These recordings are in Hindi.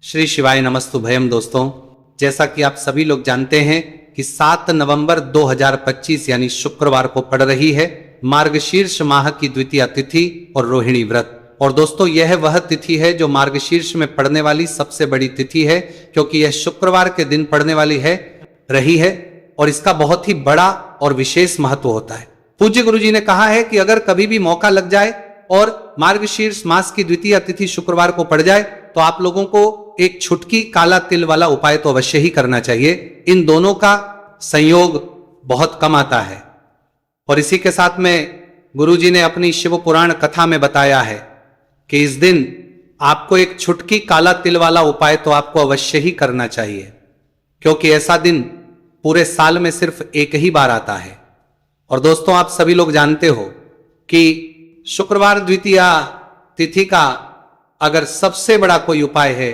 श्री शिवाय नमस्तुभयम। दोस्तों, जैसा कि आप सभी लोग जानते हैं कि 7 नवंबर 2025 यानी शुक्रवार को पड़ रही है मार्गशीर्ष माह की द्वितीया तिथि और रोहिणी व्रत। और दोस्तों, यह वह तिथि है जो मार्गशीर्ष में पड़ने वाली सबसे बड़ी तिथि है, क्योंकि यह शुक्रवार के दिन पड़ने वाली रही है और इसका बहुत ही बड़ा और विशेष महत्व होता है। पूज्य गुरु जी ने कहा है कि अगर कभी भी मौका लग जाए और मार्गशीर्ष मास की द्वितीय तिथि शुक्रवार को पड़ जाए तो आप लोगों को एक छुटकी काला तिल वाला उपाय तो अवश्य ही करना चाहिए। इन दोनों का संयोग बहुत कम आता है। और इसी के साथ में गुरुजी ने अपनी शिव पुराण कथा में बताया है कि इस दिन आपको एक छुटकी काला तिल वाला उपाय तो आपको अवश्य ही करना चाहिए, क्योंकि ऐसा दिन पूरे साल में सिर्फ एक ही बार आता है। और दोस्तों, आप सभी लोग जानते हो कि शुक्रवार द्वितीया तिथि का अगर सबसे बड़ा कोई उपाय है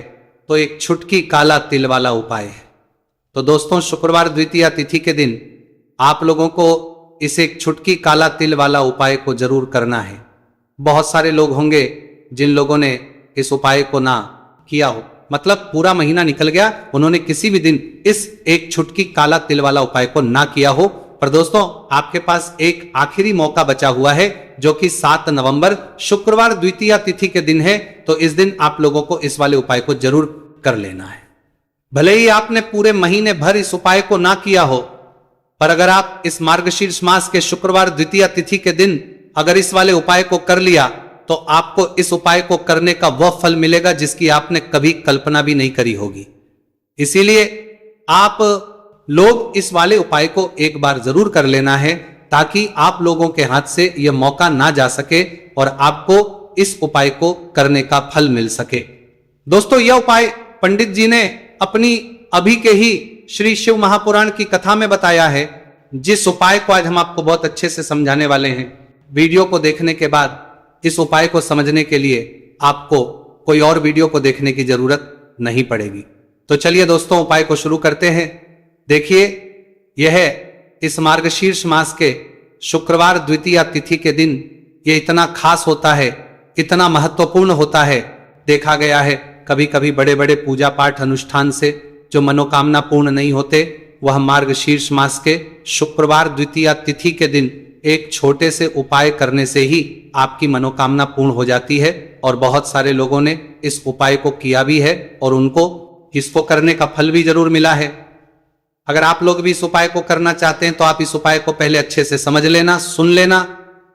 तो एक छुटकी काला तिल वाला उपाय है। तो दोस्तों, शुक्रवार द्वितीया तिथि के दिन आप लोगों को इस एक छुटकी काला तिल वाला उपाय को जरूर करना है। बहुत सारे लोग होंगे जिन लोगों ने इस उपाय को ना किया हो, मतलब पूरा महीना निकल गया, उन्होंने किसी भी दिन इस एक छुटकी काला तिल वाला उपाय को ना किया हो। पर दोस्तों, आपके पास एक आखिरी मौका बचा हुआ है जो कि 7 नवंबर शुक्रवार द्वितीया तिथि के दिन है। तो इस दिन आप लोगों को इस वाले उपाय को जरूर कर लेना है। भले ही आपने पूरे महीने भर इस उपाय को ना किया हो, पर अगर आप इस मार्गशीर्ष मास के शुक्रवार द्वितीया तिथि के दिन अगर इस वाले उपाय को कर लिया तो आपको इस उपाय को करने का वह फल मिलेगा जिसकी आपने कभी कल्पना भी नहीं करी होगी। इसीलिए आप लोग इस वाले उपाय को एक बार जरूर कर लेना है, ताकि आप लोगों के हाथ से यह मौका ना जा सके और आपको इस उपाय को करने का फल मिल सके। दोस्तों, यह उपाय पंडित जी ने अपनी अभी के ही श्री शिव महापुराण की कथा में बताया है, जिस उपाय को आज हम आपको बहुत अच्छे से समझाने वाले हैं। वीडियो को देखने के बाद इस उपाय को समझने के लिए आपको कोई और वीडियो को देखने की जरूरत नहीं पड़ेगी। तो चलिए दोस्तों, उपाय को शुरू करते हैं। देखिए, यह इस मार्गशीर्ष मास के शुक्रवार द्वितीया तिथि के दिन यह इतना खास होता है, इतना महत्वपूर्ण होता है। देखा गया है कभी कभी बड़े बड़े पूजा पाठ अनुष्ठान से जो मनोकामना पूर्ण नहीं होते, वह मार्गशीर्ष मास के शुक्रवार द्वितीया तिथि के दिन एक छोटे से उपाय करने से ही आपकी मनोकामना पूर्ण हो जाती है। और बहुत सारे लोगों ने इस उपाय को किया भी है और उनको इसको करने का फल भी जरूर मिला है। अगर आप लोग भी इस उपाय को करना चाहते हैं तो आप इस उपाय को पहले अच्छे से समझ लेना, सुन लेना,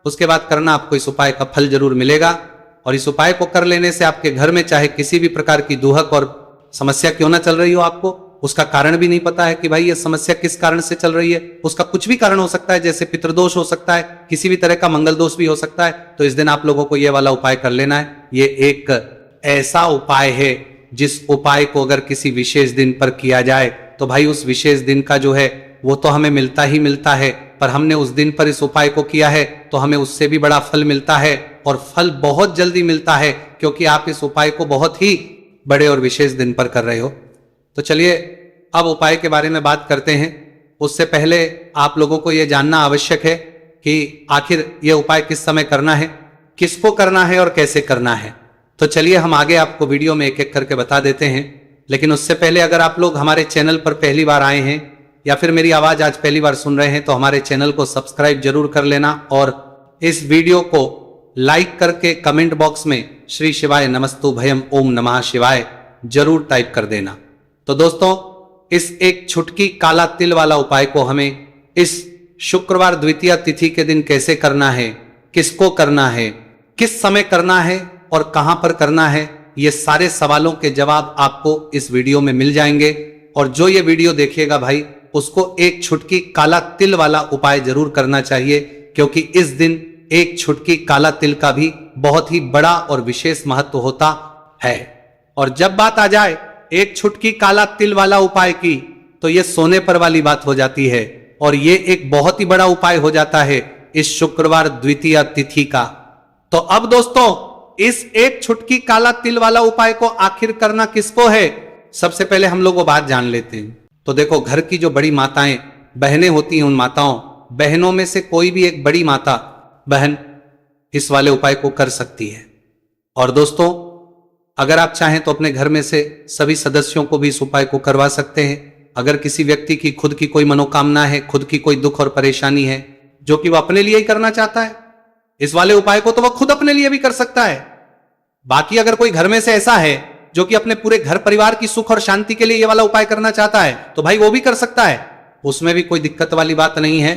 उसके बाद करना, आपको इस उपाय का फल जरूर मिलेगा। और इस उपाय को कर लेने से आपके घर में चाहे किसी भी प्रकार की दुहक और समस्या क्यों ना चल रही हो, आपको उसका कारण भी नहीं पता है कि भाई ये समस्या किस कारण से चल रही है, उसका कुछ भी कारण हो सकता है, जैसे पितृदोष हो सकता है, किसी भी तरह का मंगल दोष भी हो सकता है। तो इस दिन आप लोगों को ये वाला उपाय कर लेना है। ये एक ऐसा उपाय है जिस उपाय को अगर किसी विशेष दिन पर किया जाए तो भाई उस विशेष दिन का जो है वो तो हमें मिलता ही मिलता है, पर हमने उस दिन पर इस उपाय को किया है तो हमें उससे भी बड़ा फल मिलता है, और फल बहुत जल्दी मिलता है, क्योंकि आप इस उपाय को बहुत ही बड़े और विशेष दिन पर कर रहे हो। तो चलिए अब उपाय के बारे में बात करते हैं। उससे पहले आप लोगों को यह जानना आवश्यक है कि आखिर यह उपाय किस समय करना है, किसको करना है और कैसे करना है। तो चलिए हम आगे आपको वीडियो में एक एक करके बता देते हैं। लेकिन उससे पहले अगर आप लोग हमारे चैनल पर पहली बार आए हैं या फिर मेरी आवाज आज पहली बार सुन रहे हैं तो हमारे चैनल को सब्सक्राइब जरूर कर लेना, और इस वीडियो को लाइक करके कमेंट बॉक्स में श्री शिवाय नमस्तुभयम ओम नमः शिवाय जरूर टाइप कर देना। तो दोस्तों, इस एक छुटकी काला तिल वाला उपाय को हमें इस शुक्रवार द्वितीया तिथि के दिन कैसे करना है, किसको करना है, किस समय करना है और कहां पर करना है, ये सारे सवालों के जवाब आपको इस वीडियो में मिल जाएंगे। और जो ये वीडियो देखिएगा भाई, उसको एक छुटकी काला तिल वाला उपाय जरूर करना चाहिए, क्योंकि इस दिन एक छुटकी काला तिल का भी बहुत ही बड़ा और विशेष महत्व होता है। और जब बात आ जाए एक छुटकी काला तिल वाला उपाय की, तो यह सोने पर वाली बात हो जाती है, और यह एक बहुत ही बड़ा उपाय हो जाता है इस शुक्रवार द्वितीया तिथि का। तो अब दोस्तों, इस एक छुटकी काला तिल वाला उपाय को आखिर करना किसको है, सबसे पहले हम लोग वो बात जान लेते हैं। तो देखो, घर की जो बड़ी माताएं बहनें होती हैं, उन माताओं बहनों में से कोई भी एक बड़ी माता बहन इस वाले उपाय को कर सकती है। और दोस्तों, अगर आप चाहें तो अपने घर में से सभी सदस्यों को भी इस उपाय को करवा सकते हैं। अगर किसी व्यक्ति की खुद की कोई मनोकामना है, खुद की कोई दुख और परेशानी है जो कि वह अपने लिए ही करना चाहता है, इस वाले उपाय को तो वह खुद अपने लिए भी कर सकता है। बाकी अगर कोई घर में से ऐसा है जो कि अपने पूरे घर परिवार की सुख और शांति के लिए यह वाला उपाय करना चाहता है, तो भाई वो भी कर सकता है, उसमें भी कोई दिक्कत वाली बात नहीं है।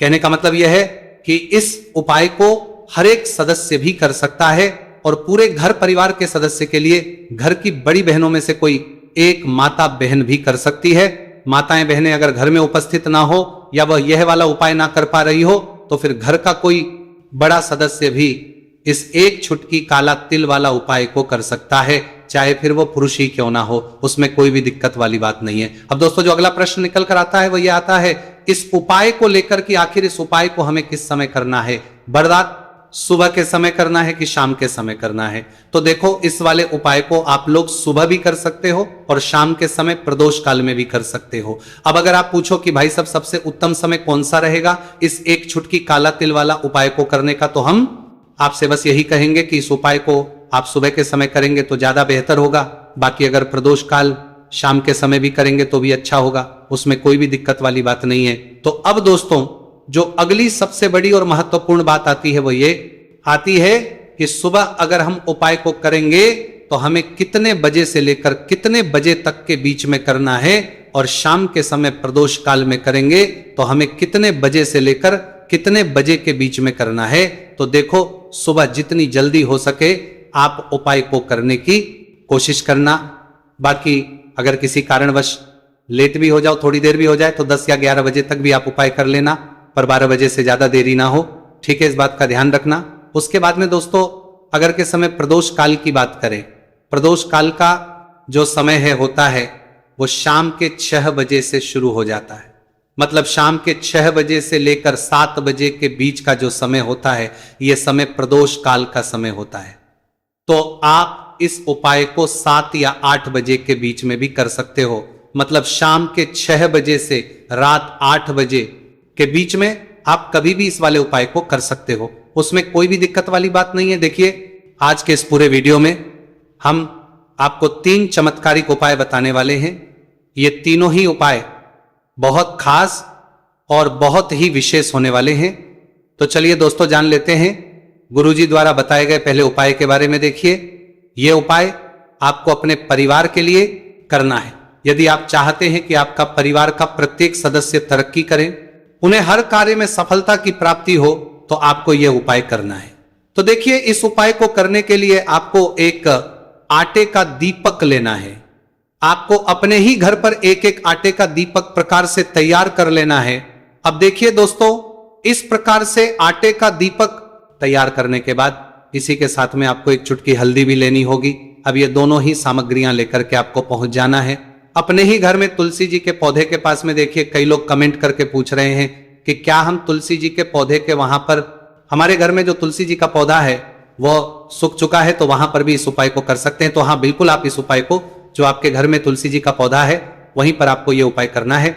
कहने का मतलब यह है कि इस उपाय को हर एक सदस्य भी कर सकता है और पूरे घर परिवार के सदस्य के लिए घर की बड़ी बहनों में से कोई एक माता बहन भी कर सकती है। माताएं बहनें अगर घर में उपस्थित ना हो या वह यह वाला उपाय ना कर पा रही हो तो फिर घर का कोई बड़ा सदस्य भी इस एक छुटकी काला तिल वाला उपाय को कर सकता है, चाहे फिर वो पुरुष ही क्यों ना हो, उसमें कोई भी दिक्कत वाली बात नहीं है। अब दोस्तों जो अगला प्रश्न निकल कर आता है वो ये आता है इस उपाय को लेकर कि आखिर इस उपाय को हमें किस समय करना है। बरदात सुबह के समय करना है कि शाम के समय करना है? तो देखो, इस वाले उपाय को आप लोग सुबह भी कर सकते हो और शाम के समय प्रदोष काल में भी कर सकते हो। अब अगर आप पूछो कि भाई साहब सबसे उत्तम समय कौन सा रहेगा इस एक छुटकी काला तिल वाला उपाय को करने का, तो हम आपसे बस यही कहेंगे कि इस उपाय को आप सुबह के समय करेंगे तो ज्यादा बेहतर होगा। बाकी अगर प्रदोष काल शाम के समय भी करेंगे तो भी अच्छा होगा, उसमें कोई भी दिक्कत वाली बात नहीं है। तो अब दोस्तों जो अगली सबसे बड़ी और महत्वपूर्ण बात आती है वो ये आती है कि सुबह अगर हम उपाय को करेंगे तो हमें कितने बजे से लेकर कितने बजे तक के बीच में करना है, और शाम के समय प्रदोष काल में करेंगे तो हमें कितने बजे से लेकर कितने बजे के बीच में करना है। तो देखो, सुबह जितनी जल्दी हो सके आप उपाय को करने की कोशिश करना। बाकी अगर किसी कारणवश लेट भी हो जाओ, थोड़ी देर भी हो जाए, तो 10 या 11 बजे तक भी आप उपाय कर लेना, पर 12 बजे से ज्यादा देरी ना हो, ठीक है? इस बात का ध्यान रखना। उसके बाद में दोस्तों अगर के समय प्रदोष काल की बात करें, प्रदोष काल का जो समय है होता है वो शाम के 6 बजे से शुरू हो जाता है। मतलब शाम के 6 बजे से लेकर 7 बजे के बीच का जो समय होता है यह समय प्रदोष काल का समय होता है। तो आप इस उपाय को 7 या 8 बजे के बीच में भी कर सकते हो। मतलब शाम के 6 बजे से रात 8 बजे के बीच में आप कभी भी इस वाले उपाय को कर सकते हो, उसमें कोई भी दिक्कत वाली बात नहीं है। देखिए, आज के इस पूरे वीडियो में हम आपको 3 चमत्कारिक उपाय बताने वाले हैं। ये तीनों ही उपाय बहुत खास और बहुत ही विशेष होने वाले हैं। तो चलिए दोस्तों जान लेते हैं गुरुजी द्वारा बताए गए पहले उपाय के बारे में। देखिए, यह उपाय आपको अपने परिवार के लिए करना है। यदि आप चाहते हैं कि आपका परिवार का प्रत्येक सदस्य तरक्की करे, उन्हें हर कार्य में सफलता की प्राप्ति हो, तो आपको यह उपाय करना है। तो देखिए, इस उपाय को करने के लिए आपको एक आटे का दीपक लेना है। आपको अपने ही घर पर एक एक आटे का दीपक प्रकार से तैयार कर लेना है। अब देखिए दोस्तों, इस प्रकार से आटे का दीपक तैयार करने के बाद इसी के साथ में आपको एक चुटकी हल्दी भी लेनी होगी। अब ये दोनों ही सामग्रियां लेकर के आपको पहुंच जाना है अपने ही घर में तुलसी जी के पौधे के पास में। देखिए, कई लोग कमेंट करके पूछ रहे हैं कि क्या हम तुलसी जी के पौधे के वहां पर, हमारे घर में जो तुलसी जी का पौधा है वो सूख चुका है, तो वहां पर भी इस उपाय को कर सकते हैं। तो हाँ, बिल्कुल आप इस उपाय को, जो आपके घर में तुलसी जी का पौधा है वहीं पर आपको यह उपाय करना है।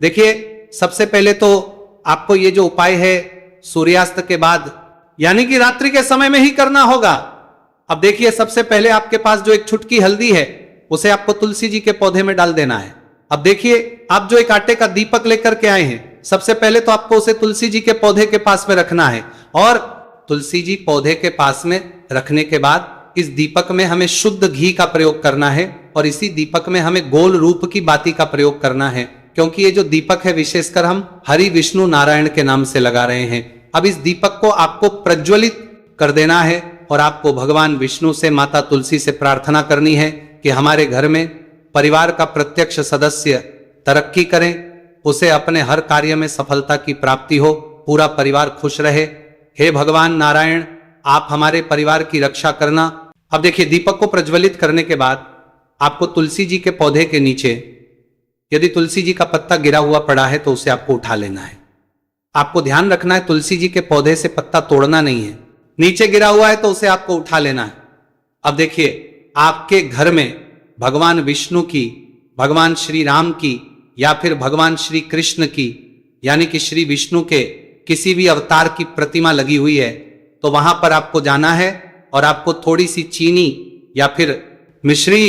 देखिए, सबसे पहले तो आपको ये जो उपाय है सूर्यास्त के बाद यानी कि रात्रि के समय में ही करना होगा। अब देखिए, सबसे पहले आपके पास जो एक छुटकी हल्दी है उसे आपको तुलसी जी के पौधे में डाल देना है। अब देखिए, आप जो एक आटे का दीपक लेकर के आए हैं, सबसे पहले तो आपको उसे तुलसी जी के पौधे के पास में रखना है, और तुलसी जी पौधे के पास में रखने के बाद इस दीपक में हमें शुद्ध घी का प्रयोग करना है, और इसी दीपक में हमें गोल रूप की बाती का प्रयोग करना है, क्योंकि ये जो दीपक है विशेषकर हम हरि विष्णु नारायण के नाम से लगा रहे हैं। अब इस दीपक को आपको प्रज्वलित कर देना है, और आपको भगवान विष्णु से, माता तुलसी से प्रार्थना करनी है कि हमारे घर में परिवार का प्रत्यक्ष सदस्य तरक्की करें, उसे अपने हर कार्य में सफलता की प्राप्ति हो, पूरा परिवार खुश रहे। हे भगवान नारायण, आप हमारे परिवार की रक्षा करना। अब देखिए, दीपक को प्रज्वलित करने के बाद आपको तुलसी जी के पौधे के नीचे यदि तुलसी जी का पत्ता गिरा हुआ पड़ा है तो उसे आपको उठा लेना है। आपको ध्यान रखना है, तुलसी जी के पौधे से पत्ता तोड़ना नहीं है। नीचे गिरा हुआ है तो उसे आपको उठा लेना है। अब देखिए, आपके घर में भगवान विष्णु की, भगवान श्री राम की, या फिर भगवान श्री कृष्ण की, यानी कि श्री विष्णु के किसी भी अवतार की प्रतिमा लगी हुई है, तो वहां पर आपको जाना है और आपको थोड़ी सी चीनी या फिर मिश्री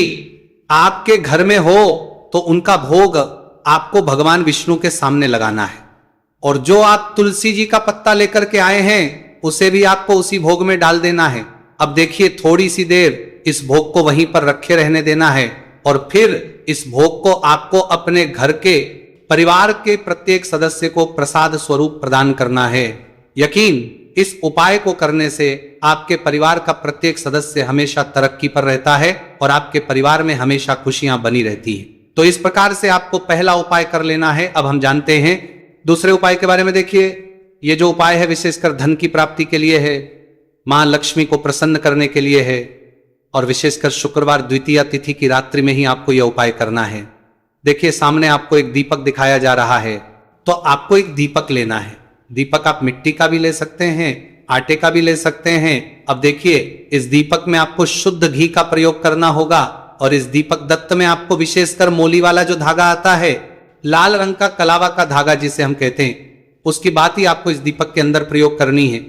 आपके घर में हो तो उनका भोग आपको भगवान विष्णु के सामने लगाना है, और जो आप तुलसी जी का पत्ता लेकर के आए हैं उसे भी आपको उसी भोग में डाल देना है। अब देखिए, थोड़ी सी देर इस भोग को वहीं पर रखे रहने देना है, और फिर इस भोग को आपको अपने घर के परिवार के प्रत्येक सदस्य को प्रसाद स्वरूप प्रदान करना है। यकीन, इस उपाय को करने से आपके परिवार का प्रत्येक सदस्य हमेशा तरक्की पर रहता है और आपके परिवार में हमेशा खुशियां बनी रहती है। तो इस प्रकार से आपको पहला उपाय कर लेना है। अब हम जानते हैं दूसरे उपाय के बारे में। देखिए, ये जो उपाय है विशेषकर धन की प्राप्ति के लिए है, मां लक्ष्मी को प्रसन्न करने के लिए है, और विशेषकर शुक्रवार द्वितीया तिथि की रात्रि में ही आपको यह उपाय करना है। देखिए, सामने आपको एक दीपक दिखाया जा रहा है, तो आपको एक दीपक लेना है। दीपक आप मिट्टी का भी ले सकते हैं, आटे का भी ले सकते हैं। अब देखिए, इस दीपक में आपको शुद्ध घी का प्रयोग करना होगा, और इस दीपक दत्त में आपको विशेषकर मोली वाला जो धागा आता है, लाल रंग का कलावा का धागा जिसे हम कहते हैं, उसकी बाती आपको इस दीपक के अंदर प्रयोग करनी है।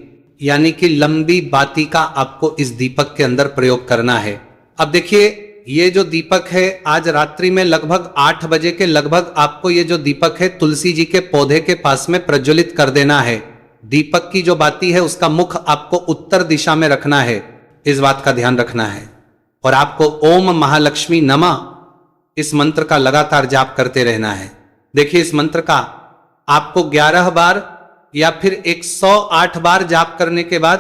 यानी कि लंबी बाती का आपको इस दीपक के अंदर प्रयोग करना है। अब देखिए, ये जो दीपक है, आज रात्रि में लगभग 8 बजे के लगभग आपको ये जो दीपक है तुलसी जी के पौधे के पास में प्रज्वलित कर देना है। दीपक की जो बाती है उसका मुख आपको उत्तर दिशा में रखना है, इस बात का ध्यान रखना है। और आपको ओम महालक्ष्मी नमः इस मंत्र का लगातार जाप करते रहना है। देखिए, इस मंत्र का आपको 11 बार या फिर 108 बार जाप करने के बाद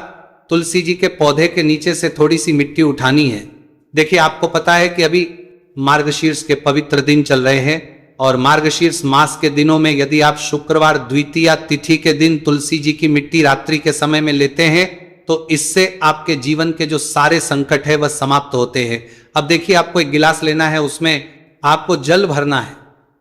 तुलसी जी के पौधे के नीचे से थोड़ी सी मिट्टी उठानी है। देखिए, आपको पता है कि अभी मार्गशीर्ष के पवित्र दिन चल रहे हैं, और मार्गशीर्ष मास के दिनों में यदि आप शुक्रवार द्वितीया तिथि के दिन तुलसी जी की मिट्टी रात्रि के समय में लेते हैं तो इससे आपके जीवन के जो सारे संकट है वह समाप्त होते हैं। अब देखिए, आपको एक गिलास लेना है, उसमें आपको जल भरना है,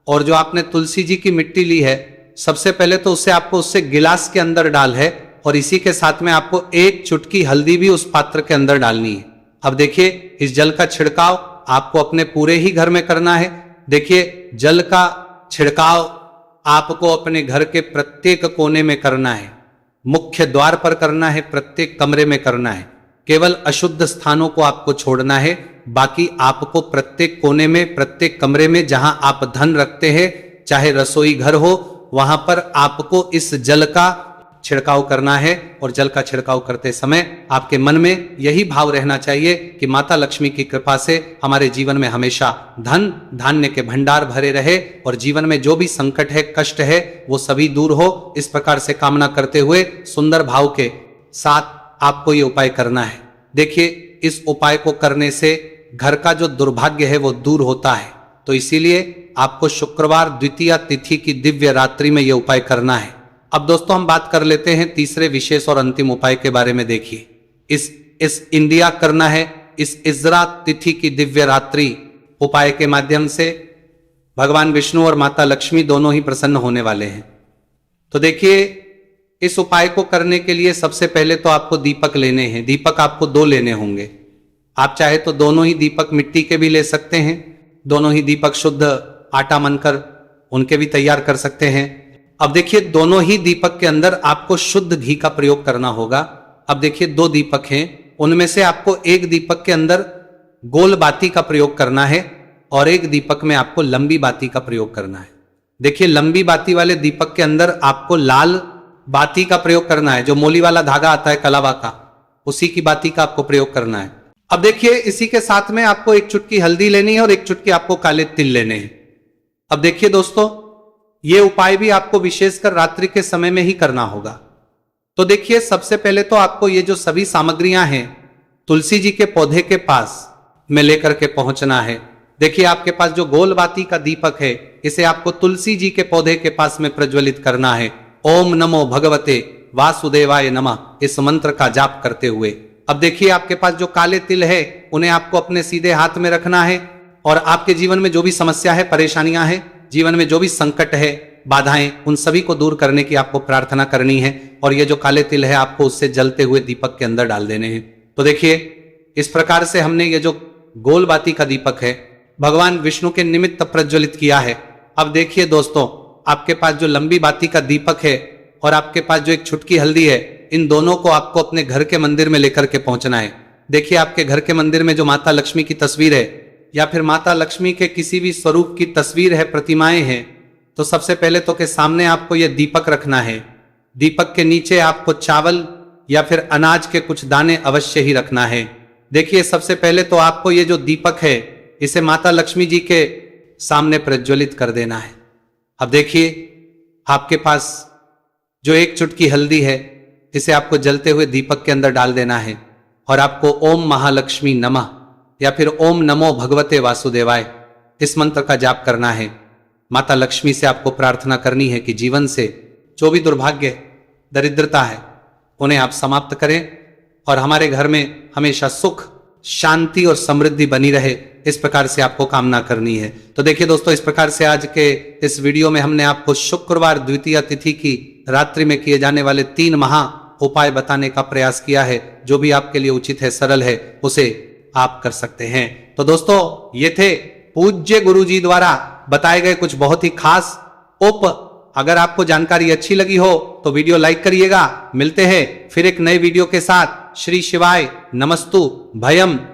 और जो आपने तुलसी जी की मिट्टी ली है सबसे पहले तो उससे आपको उससे गिलास के अंदर डाल है, और इसी के साथ में आपको एक चुटकी हल्दी भी उस पात्र के अंदर डालनी है। अब देखिए, इस जल का छिड़काव आपको अपने पूरे ही घर में करना है। देखिए, जल का छिड़काव आपको अपने घर के प्रत्येक कोने में करना है, मुख्य द्वार पर करना है, प्रत्येक कमरे में करना है। केवल अशुद्ध स्थानों को आपको छोड़ना है, बाकी आपको प्रत्येक कोने में, प्रत्येक कमरे में जहां आप धन रखते हैं, चाहे रसोई घर हो, वहां पर आपको इस जल का छिड़काव करना है। और जल का छिड़काव करते समय आपके मन में यही भाव रहना चाहिए कि माता लक्ष्मी की कृपा से हमारे जीवन में हमेशा धन धान्य के भंडार भरे रहे, और जीवन में जो भी संकट है, कष्ट है, वो सभी दूर हो। इस प्रकार से कामना करते हुए सुंदर भाव के साथ आपको ये उपाय करना है। देखिए, इस उपाय को करने से घर का जो दुर्भाग्य है वो दूर होता है, तो इसीलिए आपको शुक्रवार द्वितीया तिथि की दिव्य रात्रि में यह उपाय करना है। अब दोस्तों, हम बात कर लेते हैं तीसरे विशेष और अंतिम उपाय के बारे में। देखिए, इस इंडिया करना है, इस इजरा तिथि की दिव्य रात्रि उपाय के माध्यम से भगवान विष्णु और माता लक्ष्मी दोनों ही प्रसन्न होने वाले हैं। तो देखिए, इस उपाय को करने के लिए सबसे पहले तो आपको दीपक लेने हैं। दीपक आपको 2 लेने होंगे। आप चाहे तो दोनों ही दीपक मिट्टी के भी ले सकते हैं, दोनों ही दीपक शुद्ध आटा मनकर उनके भी तैयार कर सकते हैं। अब देखिए, दोनों ही दीपक के अंदर आपको शुद्ध घी का प्रयोग करना होगा। अब देखिए, 2 दीपक हैं, उनमें से आपको एक दीपक के अंदर गोल बाती का प्रयोग करना है, और एक दीपक में आपको लंबी बाती का प्रयोग करना है। देखिए, लंबी बाती वाले दीपक के अंदर आपको लाल बाती का प्रयोग करना है, जो मोली वाला धागा आता है कलावा का, उसी की बाती का आपको प्रयोग करना है। अब देखिए, इसी के साथ में आपको एक चुटकी हल्दी लेनी है और एक चुटकी आपको काले तिल लेने हैं। अब देखिए दोस्तों, ये उपाय भी आपको विशेषकर रात्रि के समय में ही करना होगा। तो देखिए, सबसे पहले तो आपको ये जो सभी सामग्रियां हैं तुलसी जी के पौधे के पास में लेकर के पहुंचना है। देखिए, आपके पास जो गोल बाती का दीपक है, इसे आपको तुलसी जी के पौधे के पास में प्रज्वलित करना है। ओम नमो भगवते वासुदेवाय नमः इस मंत्र का जाप करते हुए। अब देखिए, आपके पास जो काले तिल है उन्हें आपको अपने सीधे हाथ में रखना है, और आपके जीवन में जो भी समस्या है, परेशानियां हैं, जीवन में जो भी संकट है, बाधाएं, उन सभी को दूर करने की आपको प्रार्थना करनी है। और ये जो काले तिल है आपको उससे जलते हुए दीपक के अंदर डाल देने हैं। तो देखिए, इस प्रकार से हमने ये जो गोल बाती का दीपक है भगवान विष्णु के निमित्त प्रज्वलित किया है। अब देखिए दोस्तों, आपके पास जो लंबी बाती का दीपक है और आपके पास जो एक छुटकी हल्दी है, इन दोनों को आपको अपने घर के मंदिर में लेकर के पहुंचना है। देखिए आपके घर के मंदिर में जो माता लक्ष्मी की तस्वीर है या फिर माता लक्ष्मी के किसी भी स्वरूप की तस्वीर है, प्रतिमाएं हैं, तो सबसे पहले तो के सामने आपको यह दीपक रखना है। दीपक के नीचे आपको चावल या फिर अनाज के कुछ दाने अवश्य ही रखना है। देखिए सबसे पहले तो आपको ये जो दीपक है इसे माता लक्ष्मी जी के सामने प्रज्वलित कर देना है। अब देखिए आपके पास जो एक चुटकी हल्दी है इसे आपको जलते हुए दीपक के अंदर डाल देना है और आपको ओम महालक्ष्मी नमः या फिर ओम नमो भगवते वासुदेवाय इस मंत्र का जाप करना है। माता लक्ष्मी से आपको प्रार्थना करनी है कि जीवन से जो भी दुर्भाग्य दरिद्रता है उन्हें आप समाप्त करें और हमारे घर में हमेशा सुख शांति और समृद्धि बनी रहे, इस प्रकार से आपको कामना करनी है। तो देखिए दोस्तों, इस प्रकार से आज के इस वीडियो में हमने आपको शुक्रवार द्वितीया तिथि की रात्रि में किए जाने वाले 3 महा उपाय बताने का प्रयास किया है। जो भी आपके लिए उचित है, सरल है, उसे आप कर सकते हैं। तो दोस्तों, ये थे पूज्य गुरु जी द्वारा बताए गए कुछ बहुत ही खास उप। अगर आपको जानकारी अच्छी लगी हो तो वीडियो लाइक करिएगा। मिलते हैं फिर एक नए वीडियो के साथ। श्री शिवाय नमस्तु भयम।